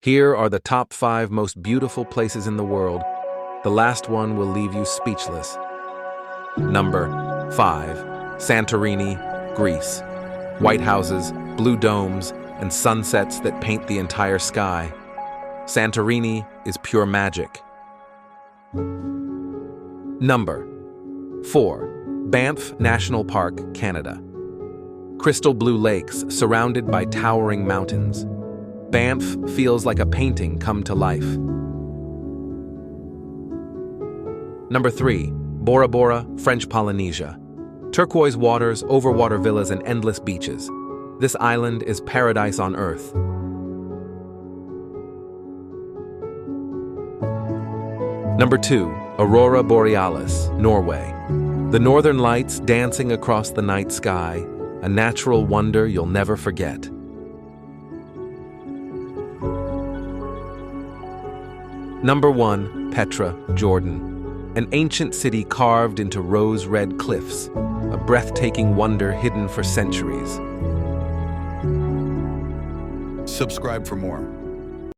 Here are the top 5 most beautiful places in the world. The last one will leave you speechless. Number 5. Santorini, Greece. White houses, blue domes, and sunsets that paint the entire sky. Santorini is pure magic. Number 4. Banff National Park, Canada. Crystal blue lakes surrounded by towering mountains. Banff feels like a painting come to life. Number 3. Bora Bora, French Polynesia. Turquoise waters, overwater villas, and endless beaches. This island is paradise on earth. Number 2. Aurora Borealis, Norway. The northern lights dancing across the night sky, a natural wonder you'll never forget. Number 1. Petra, Jordan. An ancient city carved into rose-red cliffs, a breathtaking wonder hidden for centuries. Subscribe for more.